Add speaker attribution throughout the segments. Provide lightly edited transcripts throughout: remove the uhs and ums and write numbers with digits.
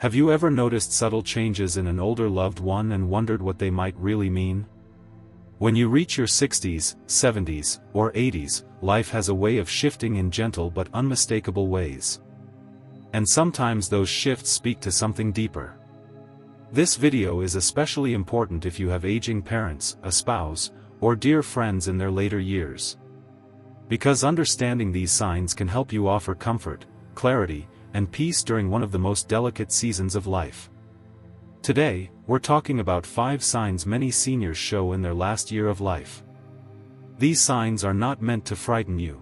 Speaker 1: Have you ever noticed subtle changes in an older loved one and wondered what they might really mean? When you reach your 60s, 70s, or 80s, life has a way of shifting in gentle but unmistakable ways. And sometimes those shifts speak to something deeper. This video is especially important if you have aging parents, a spouse, or dear friends in their later years. Because understanding these signs can help you offer comfort, clarity, and peace during one of the most delicate seasons of life. Today, we're talking about 5 signs many seniors show in their last year of life. These signs are not meant to frighten you.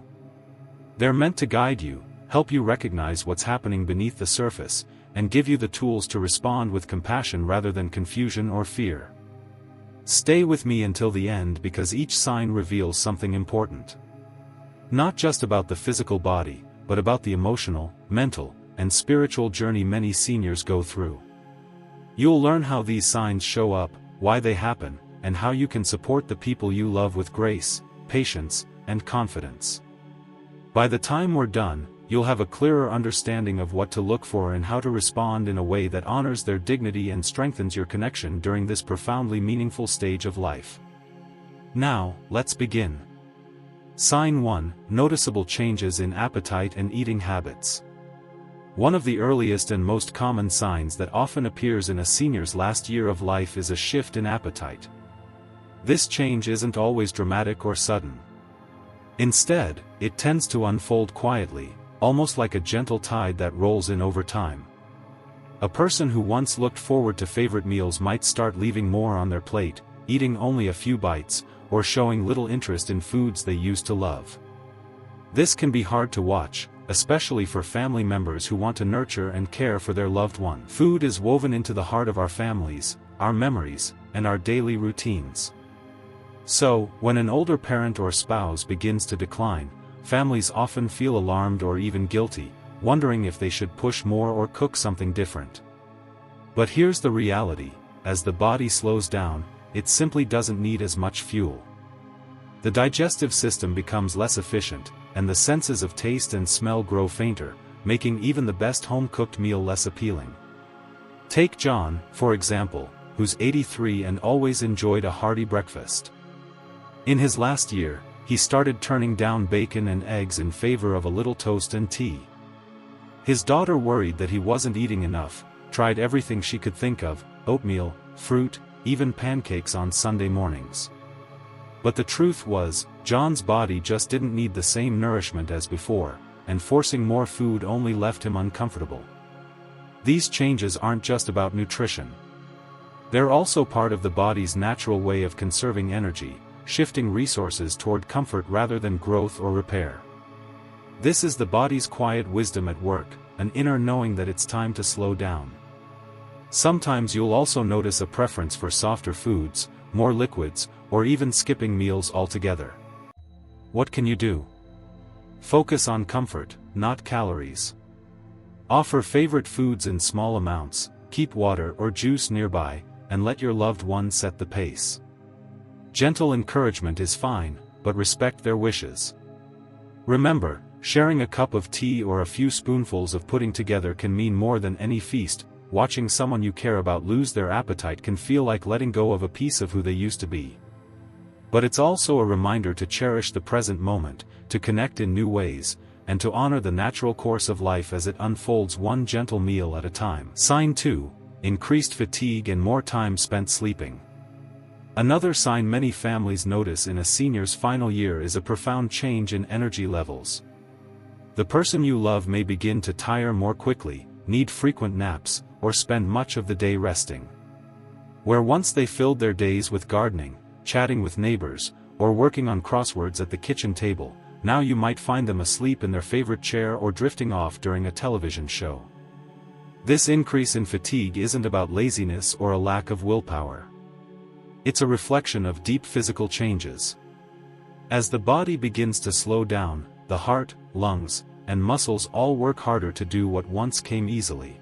Speaker 1: They're meant to guide you, help you recognize what's happening beneath the surface, and give you the tools to respond with compassion rather than confusion or fear. Stay with me until the end because each sign reveals something important. Not just about the physical body, but about the emotional, mental, and spiritual journey many seniors go through. You'll learn how these signs show up, why they happen, and how you can support the people you love with grace, patience, and confidence. By the time we're done, you'll have a clearer understanding of what to look for and how to respond in a way that honors their dignity and strengthens your connection during this profoundly meaningful stage of life. Now, let's begin. Sign 1: Noticeable changes in appetite and eating habits. One of the earliest and most common signs that often appears in a senior's last year of life is a shift in appetite. This change isn't always dramatic or sudden. Instead, it tends to unfold quietly, almost like a gentle tide that rolls in over time. A person who once looked forward to favorite meals might start leaving more on their plate, eating only a few bites, or showing little interest in foods they used to love. This can be hard to watch, especially for family members who want to nurture and care for their loved one. Food is woven into the heart of our families, our memories, and our daily routines. So, when an older parent or spouse begins to decline, families often feel alarmed or even guilty, wondering if they should push more or cook something different. But here's the reality: as the body slows down, it simply doesn't need as much fuel. The digestive system becomes less efficient, and the senses of taste and smell grow fainter, making even the best home-cooked meal less appealing. Take John, for example, who's 83 and always enjoyed a hearty breakfast. In his last year, he started turning down bacon and eggs in favor of a little toast and tea. His daughter worried that he wasn't eating enough, tried everything she could think of: oatmeal, fruit, even pancakes on Sunday mornings. But the truth was, John's body just didn't need the same nourishment as before, and forcing more food only left him uncomfortable. These changes aren't just about nutrition. They're also part of the body's natural way of conserving energy, shifting resources toward comfort rather than growth or repair. This is the body's quiet wisdom at work, an inner knowing that it's time to slow down. Sometimes you'll also notice a preference for softer foods, more liquids, or even skipping meals altogether. What can you do? Focus on comfort, not calories. Offer favorite foods in small amounts, keep water or juice nearby, and let your loved one set the pace. Gentle encouragement is fine, but respect their wishes. Remember, sharing a cup of tea or a few spoonfuls of pudding together can mean more than any feast. Watching someone you care about lose their appetite can feel like letting go of a piece of who they used to be. But it's also a reminder to cherish the present moment, to connect in new ways, and to honor the natural course of life as it unfolds one gentle meal at a time. Sign 2: Increased fatigue and more time spent sleeping. Another sign many families notice in a senior's final year is a profound change in energy levels. The person you love may begin to tire more quickly, need frequent naps, or spend much of the day resting. Where once they filled their days with gardening, chatting with neighbors, or working on crosswords at the kitchen table, now you might find them asleep in their favorite chair or drifting off during a television show. This increase in fatigue isn't about laziness or a lack of willpower. It's a reflection of deep physical changes. As the body begins to slow down, the heart, lungs, and muscles all work harder to do what once came easily.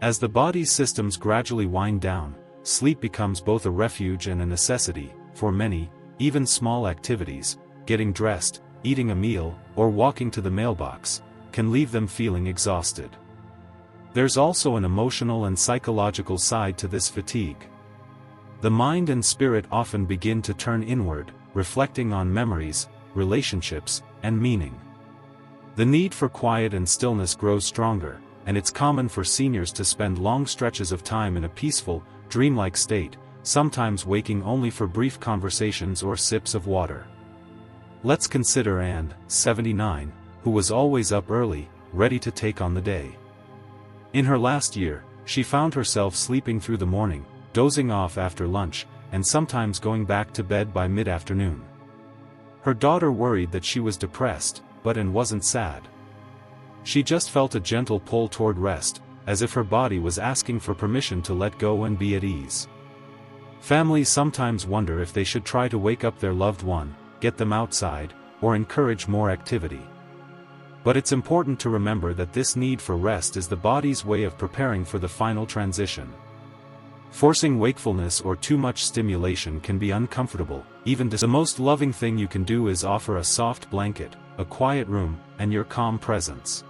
Speaker 1: As the body's systems gradually wind down, sleep becomes both a refuge and a necessity. For many, even small activities, getting dressed, eating a meal, or walking to the mailbox, can leave them feeling exhausted. There's also an emotional and psychological side to this fatigue. The mind and spirit often begin to turn inward, reflecting on memories, relationships, and meaning. The need for quiet and stillness grows stronger, and it's common for seniors to spend long stretches of time in a peaceful, dreamlike state, sometimes waking only for brief conversations or sips of water. Let's consider Anne, 79, who was always up early, ready to take on the day. In her last year, she found herself sleeping through the morning, dozing off after lunch, and sometimes going back to bed by mid-afternoon. Her daughter worried that she was depressed, but Anne wasn't sad. She just felt a gentle pull toward rest, as if her body was asking for permission to let go and be at ease. Families sometimes wonder if they should try to wake up their loved one, get them outside, or encourage more activity. But it's important to remember that this need for rest is the body's way of preparing for the final transition. Forcing wakefulness or too much stimulation can be uncomfortable, the most loving thing you can do is offer a soft blanket, a quiet room, and your calm presence.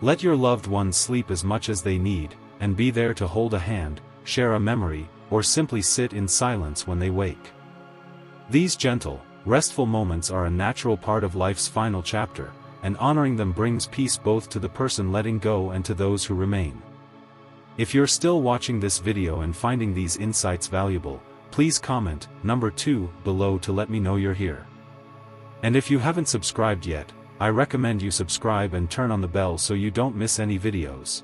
Speaker 1: Let your loved ones sleep as much as they need, and be there to hold a hand, share a memory, or simply sit in silence when they wake. These gentle, restful moments are a natural part of life's final chapter, and honoring them brings peace both to the person letting go and to those who remain. If you're still watching this video and finding these insights valuable, please comment number 2 below to let me know you're here. And if you haven't subscribed yet, I recommend you subscribe and turn on the bell so you don't miss any videos.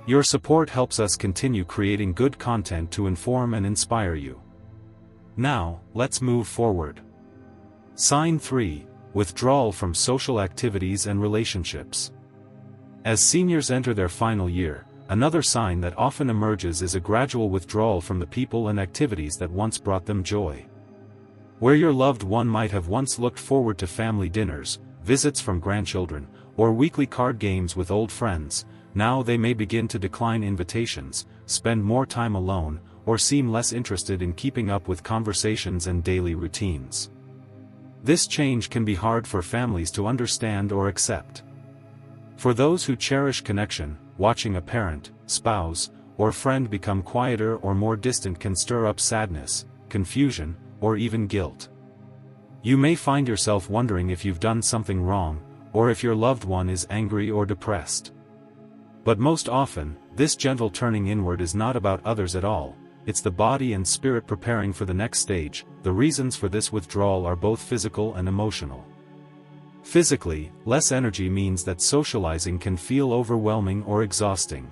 Speaker 1: Your support helps us continue creating good content to inform and inspire you. Now, let's move forward. Sign 3. Withdrawal from social activities and relationships. As seniors enter their final year, another sign that often emerges is a gradual withdrawal from the people and activities that once brought them joy. Where your loved one might have once looked forward to family dinners, visits from grandchildren, or weekly card games with old friends, now they may begin to decline invitations, spend more time alone, or seem less interested in keeping up with conversations and daily routines. This change can be hard for families to understand or accept. For those who cherish connection, watching a parent, spouse, or friend become quieter or more distant can stir up sadness, confusion, or even guilt. You may find yourself wondering if you've done something wrong, or if your loved one is angry or depressed. But most often, this gentle turning inward is not about others at all, it's the body and spirit preparing for the next stage. The reasons for this withdrawal are both physical and emotional. Physically, less energy means that socializing can feel overwhelming or exhausting.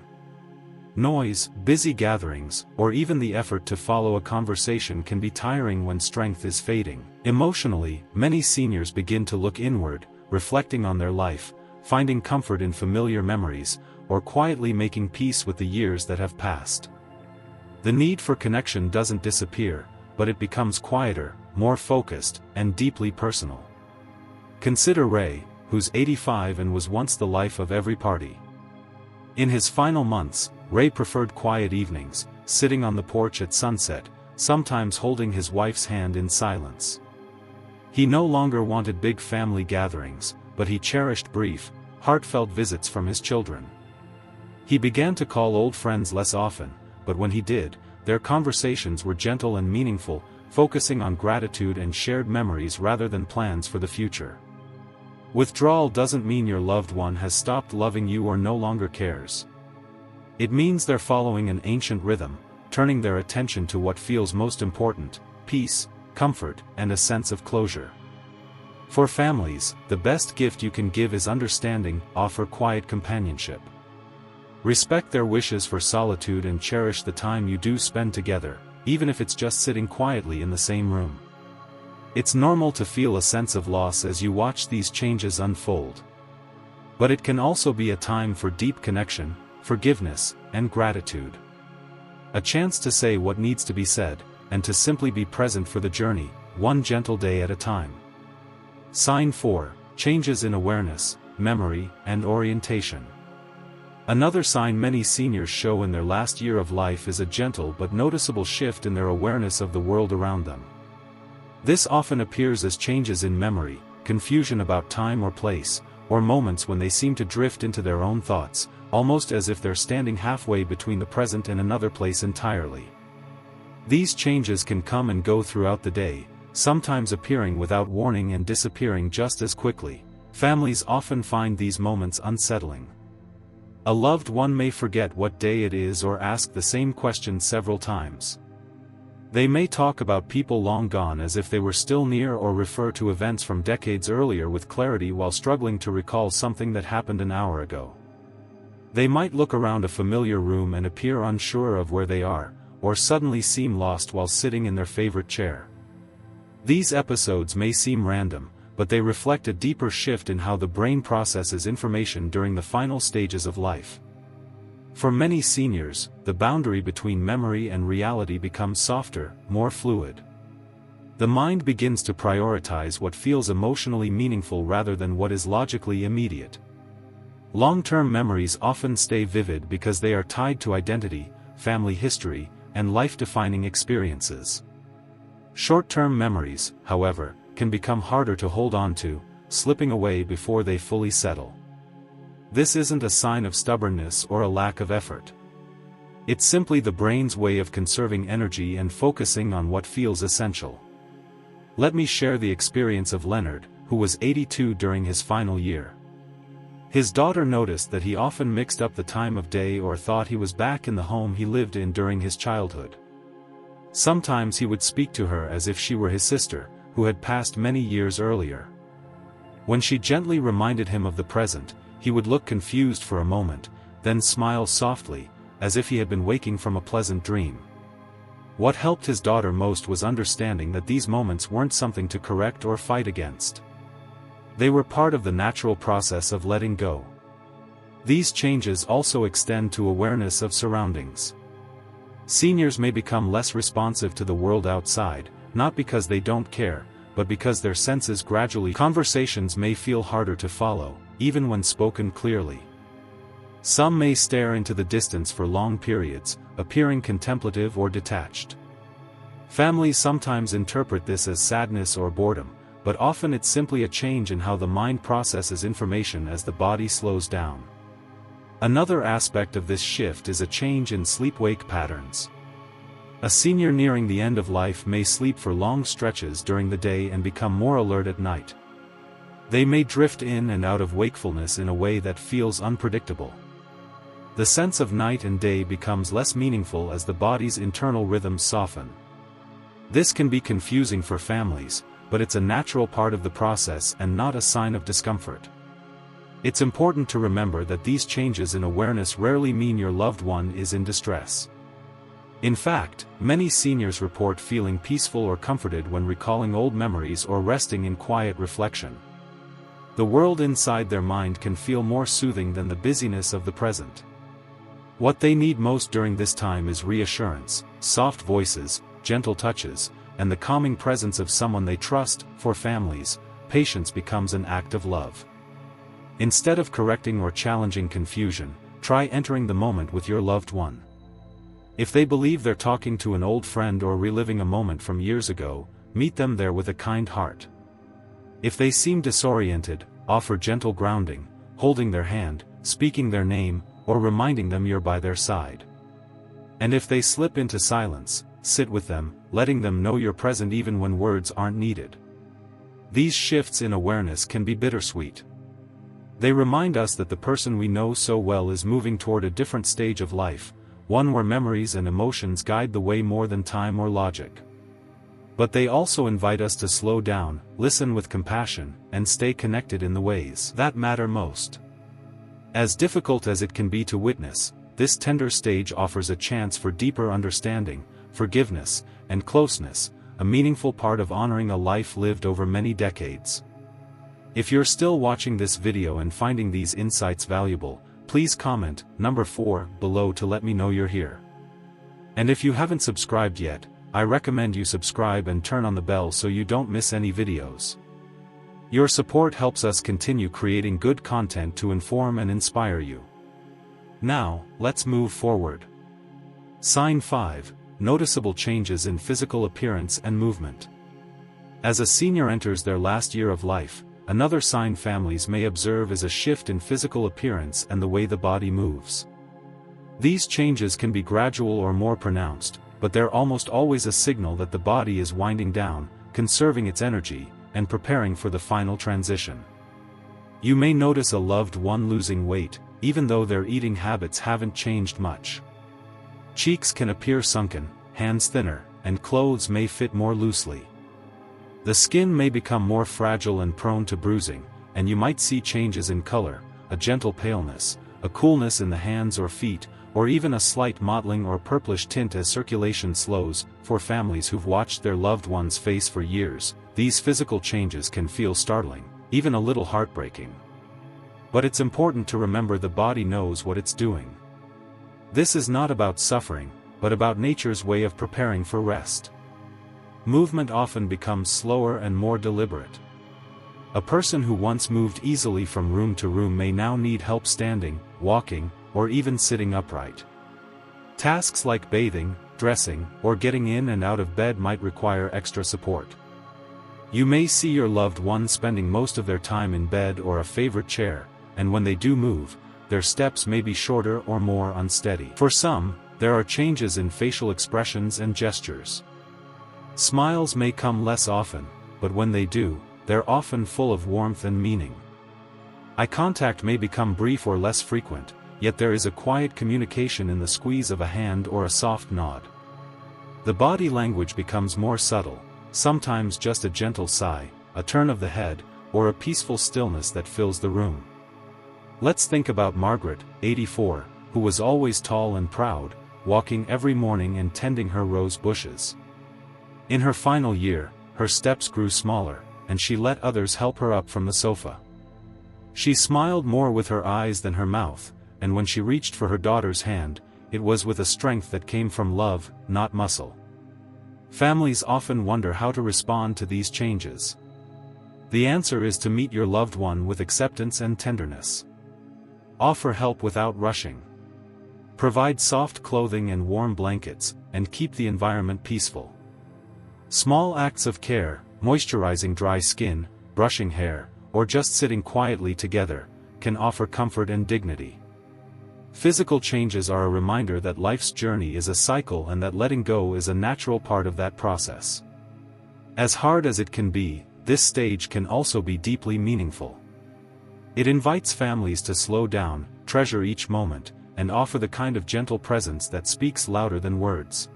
Speaker 1: Noise, busy gatherings, or even the effort to follow a conversation can be tiring when strength is fading. Emotionally, many seniors begin to look inward, reflecting on their life, finding comfort in familiar memories, or quietly making peace with the years that have passed. The need for connection doesn't disappear, but it becomes quieter, more focused, and deeply personal. Consider Ray, who's 85 and was once the life of every party. In his final months, Ray preferred quiet evenings, sitting on the porch at sunset, sometimes holding his wife's hand in silence. He no longer wanted big family gatherings, but he cherished brief, heartfelt visits from his children. He began to call old friends less often, but when he did, their conversations were gentle and meaningful, focusing on gratitude and shared memories rather than plans for the future. Withdrawal doesn't mean your loved one has stopped loving you or no longer cares. It means they're following an ancient rhythm, turning their attention to what feels most important: peace, comfort, and a sense of closure. For families, the best gift you can give is understanding. Offer quiet companionship. Respect their wishes for solitude and cherish the time you do spend together, even if it's just sitting quietly in the same room. It's normal to feel a sense of loss as you watch these changes unfold. But it can also be a time for deep connection, forgiveness, and gratitude. A chance to say what needs to be said, and to simply be present for the journey, one gentle day at a time. Sign 4. Changes in awareness, memory, and orientation. Another sign many seniors show in their last year of life is a gentle but noticeable shift in their awareness of the world around them. This often appears as changes in memory, confusion about time or place, or moments when they seem to drift into their own thoughts, almost as if they're standing halfway between the present and another place entirely. These changes can come and go throughout the day, sometimes appearing without warning and disappearing just as quickly. Families often find these moments unsettling. A loved one may forget what day it is or ask the same question several times. They may talk about people long gone as if they were still near, or refer to events from decades earlier with clarity while struggling to recall something that happened an hour ago. They might look around a familiar room and appear unsure of where they are, or suddenly seem lost while sitting in their favorite chair. These episodes may seem random, but they reflect a deeper shift in how the brain processes information during the final stages of life. For many seniors, the boundary between memory and reality becomes softer, more fluid. The mind begins to prioritize what feels emotionally meaningful rather than what is logically immediate. Long-term memories often stay vivid because they are tied to identity, family history, and life-defining experiences. Short-term memories, however, can become harder to hold on to, slipping away before they fully settle. This isn't a sign of stubbornness or a lack of effort. It's simply the brain's way of conserving energy and focusing on what feels essential. Let me share the experience of Leonard, who was 82 during his final year. His daughter noticed that he often mixed up the time of day or thought he was back in the home he lived in during his childhood. Sometimes he would speak to her as if she were his sister, who had passed many years earlier. When she gently reminded him of the present, he would look confused for a moment, then smile softly, as if he had been waking from a pleasant dream. What helped his daughter most was understanding that these moments weren't something to correct or fight against. They were part of the natural process of letting go. These changes also extend to awareness of surroundings. Seniors may become less responsive to the world outside, not because they don't care, but because their senses gradually. Conversations may feel harder to follow, even when spoken clearly. Some may stare into the distance for long periods, appearing contemplative or detached. Families sometimes interpret this as sadness or boredom, but often it's simply a change in how the mind processes information as the body slows down. Another aspect of this shift is a change in sleep-wake patterns. A senior nearing the end of life may sleep for long stretches during the day and become more alert at night. They may drift in and out of wakefulness in a way that feels unpredictable. The sense of night and day becomes less meaningful as the body's internal rhythms soften. This can be confusing for families, but it's a natural part of the process and not a sign of discomfort. It's important to remember that these changes in awareness rarely mean your loved one is in distress. In fact, many seniors report feeling peaceful or comforted when recalling old memories or resting in quiet reflection. The world inside their mind can feel more soothing than the busyness of the present. What they need most during this time is reassurance, soft voices, gentle touches, and the calming presence of someone they trust. For families, patience becomes an act of love. Instead of correcting or challenging confusion, try entering the moment with your loved one. If they believe they're talking to an old friend or reliving a moment from years ago, meet them there with a kind heart. If they seem disoriented, offer gentle grounding, holding their hand, speaking their name, or reminding them you're by their side. And if they slip into silence, sit with them, letting them know you're present even when words aren't needed. These shifts in awareness can be bittersweet. They remind us that the person we know so well is moving toward a different stage of life, one where memories and emotions guide the way more than time or logic. But they also invite us to slow down, listen with compassion, and stay connected in the ways that matter most. As difficult as it can be to witness, this tender stage offers a chance for deeper understanding, forgiveness, and closeness, a meaningful part of honoring a life lived over many decades. If you're still watching this video and finding these insights valuable, please comment number 4 below to let me know you're here. And if you haven't subscribed yet, I recommend you subscribe and turn on the bell so you don't miss any videos. Your support helps us continue creating good content to inform and inspire you. Now, let's move forward. Sign 5. Noticeable changes in physical appearance and movement. As a senior enters their last year of life, Another sign families may observe is a shift in physical appearance and the way the body moves. These changes can be gradual or more pronounced, but they're almost always a signal that the body is winding down, conserving its energy, and preparing for the final transition. You may notice a loved one losing weight, even though their eating habits haven't changed much. Cheeks can appear sunken, hands thinner, and clothes may fit more loosely. The skin may become more fragile and prone to bruising, and you might see changes in color, a gentle paleness, a coolness in the hands or feet, or even a slight mottling or purplish tint as circulation slows. For families who've watched their loved one's face for years, these physical changes can feel startling, even a little heartbreaking. But it's important to remember the body knows what it's doing. This is not about suffering, but about nature's way of preparing for rest. Movement often becomes slower and more deliberate. A person who once moved easily from room to room may now need help standing, walking, or even sitting upright. Tasks like bathing, dressing, or getting in and out of bed might require extra support. You may see your loved one spending most of their time in bed or a favorite chair, and when they do move, their steps may be shorter or more unsteady. For some, there are changes in facial expressions and gestures. Smiles may come less often, but when they do, they're often full of warmth and meaning. Eye contact may become brief or less frequent, yet there is a quiet communication in the squeeze of a hand or a soft nod. The body language becomes more subtle, sometimes just a gentle sigh, a turn of the head, or a peaceful stillness that fills the room. Let's think about Margaret, 84, who was always tall and proud, walking every morning and tending her rose bushes. In her final year, her steps grew smaller, and she let others help her up from the sofa. She smiled more with her eyes than her mouth, and when she reached for her daughter's hand, it was with a strength that came from love, not muscle. Families often wonder how to respond to these changes. The answer is to meet your loved one with acceptance and tenderness. Offer help without rushing. Provide soft clothing and warm blankets, and keep the environment peaceful. Small acts of care, moisturizing dry skin, brushing hair, or just sitting quietly together, can offer comfort and dignity. Physical changes are a reminder that life's journey is a cycle and that letting go is a natural part of that process. As hard as it can be, this stage can also be deeply meaningful. It invites families to slow down, treasure each moment, and offer the kind of gentle presence that speaks louder than words.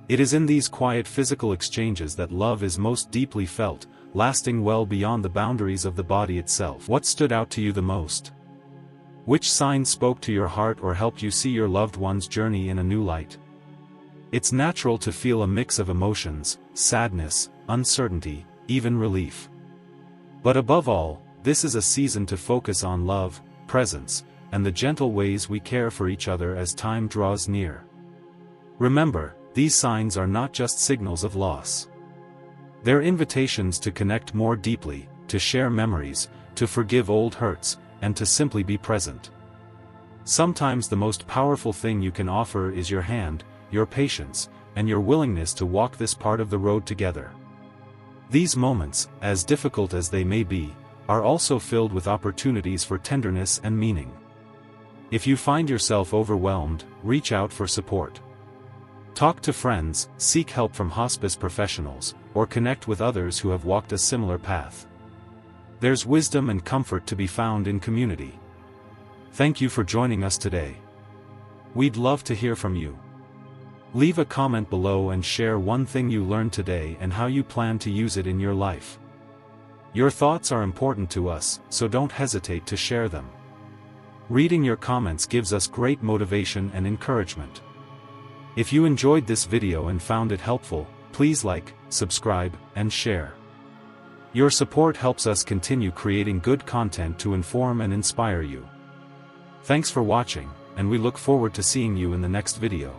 Speaker 1: It is in these quiet physical exchanges that love is most deeply felt, lasting well beyond the boundaries of the body itself. What stood out to you the most? Which sign spoke to your heart or helped you see your loved one's journey in a new light? It's natural to feel a mix of emotions, sadness, uncertainty, even relief. But above all, this is a season to focus on love, presence, and the gentle ways we care for each other as time draws near. Remember, these signs are not just signals of loss. They're invitations to connect more deeply, to share memories, to forgive old hurts, and to simply be present. Sometimes the most powerful thing you can offer is your hand, your patience, and your willingness to walk this part of the road together. These moments, as difficult as they may be, are also filled with opportunities for tenderness and meaning. If you find yourself overwhelmed, reach out for support. Talk to friends, seek help from hospice professionals, or connect with others who have walked a similar path. There's wisdom and comfort to be found in community. Thank you for joining us today. We'd love to hear from you. Leave a comment below and share one thing you learned today and how you plan to use it in your life. Your thoughts are important to us, so don't hesitate to share them. Reading your comments gives us great motivation and encouragement. If you enjoyed this video and found it helpful, please like, subscribe, and share. Your support helps us continue creating good content to inform and inspire you. Thanks for watching, and we look forward to seeing you in the next video.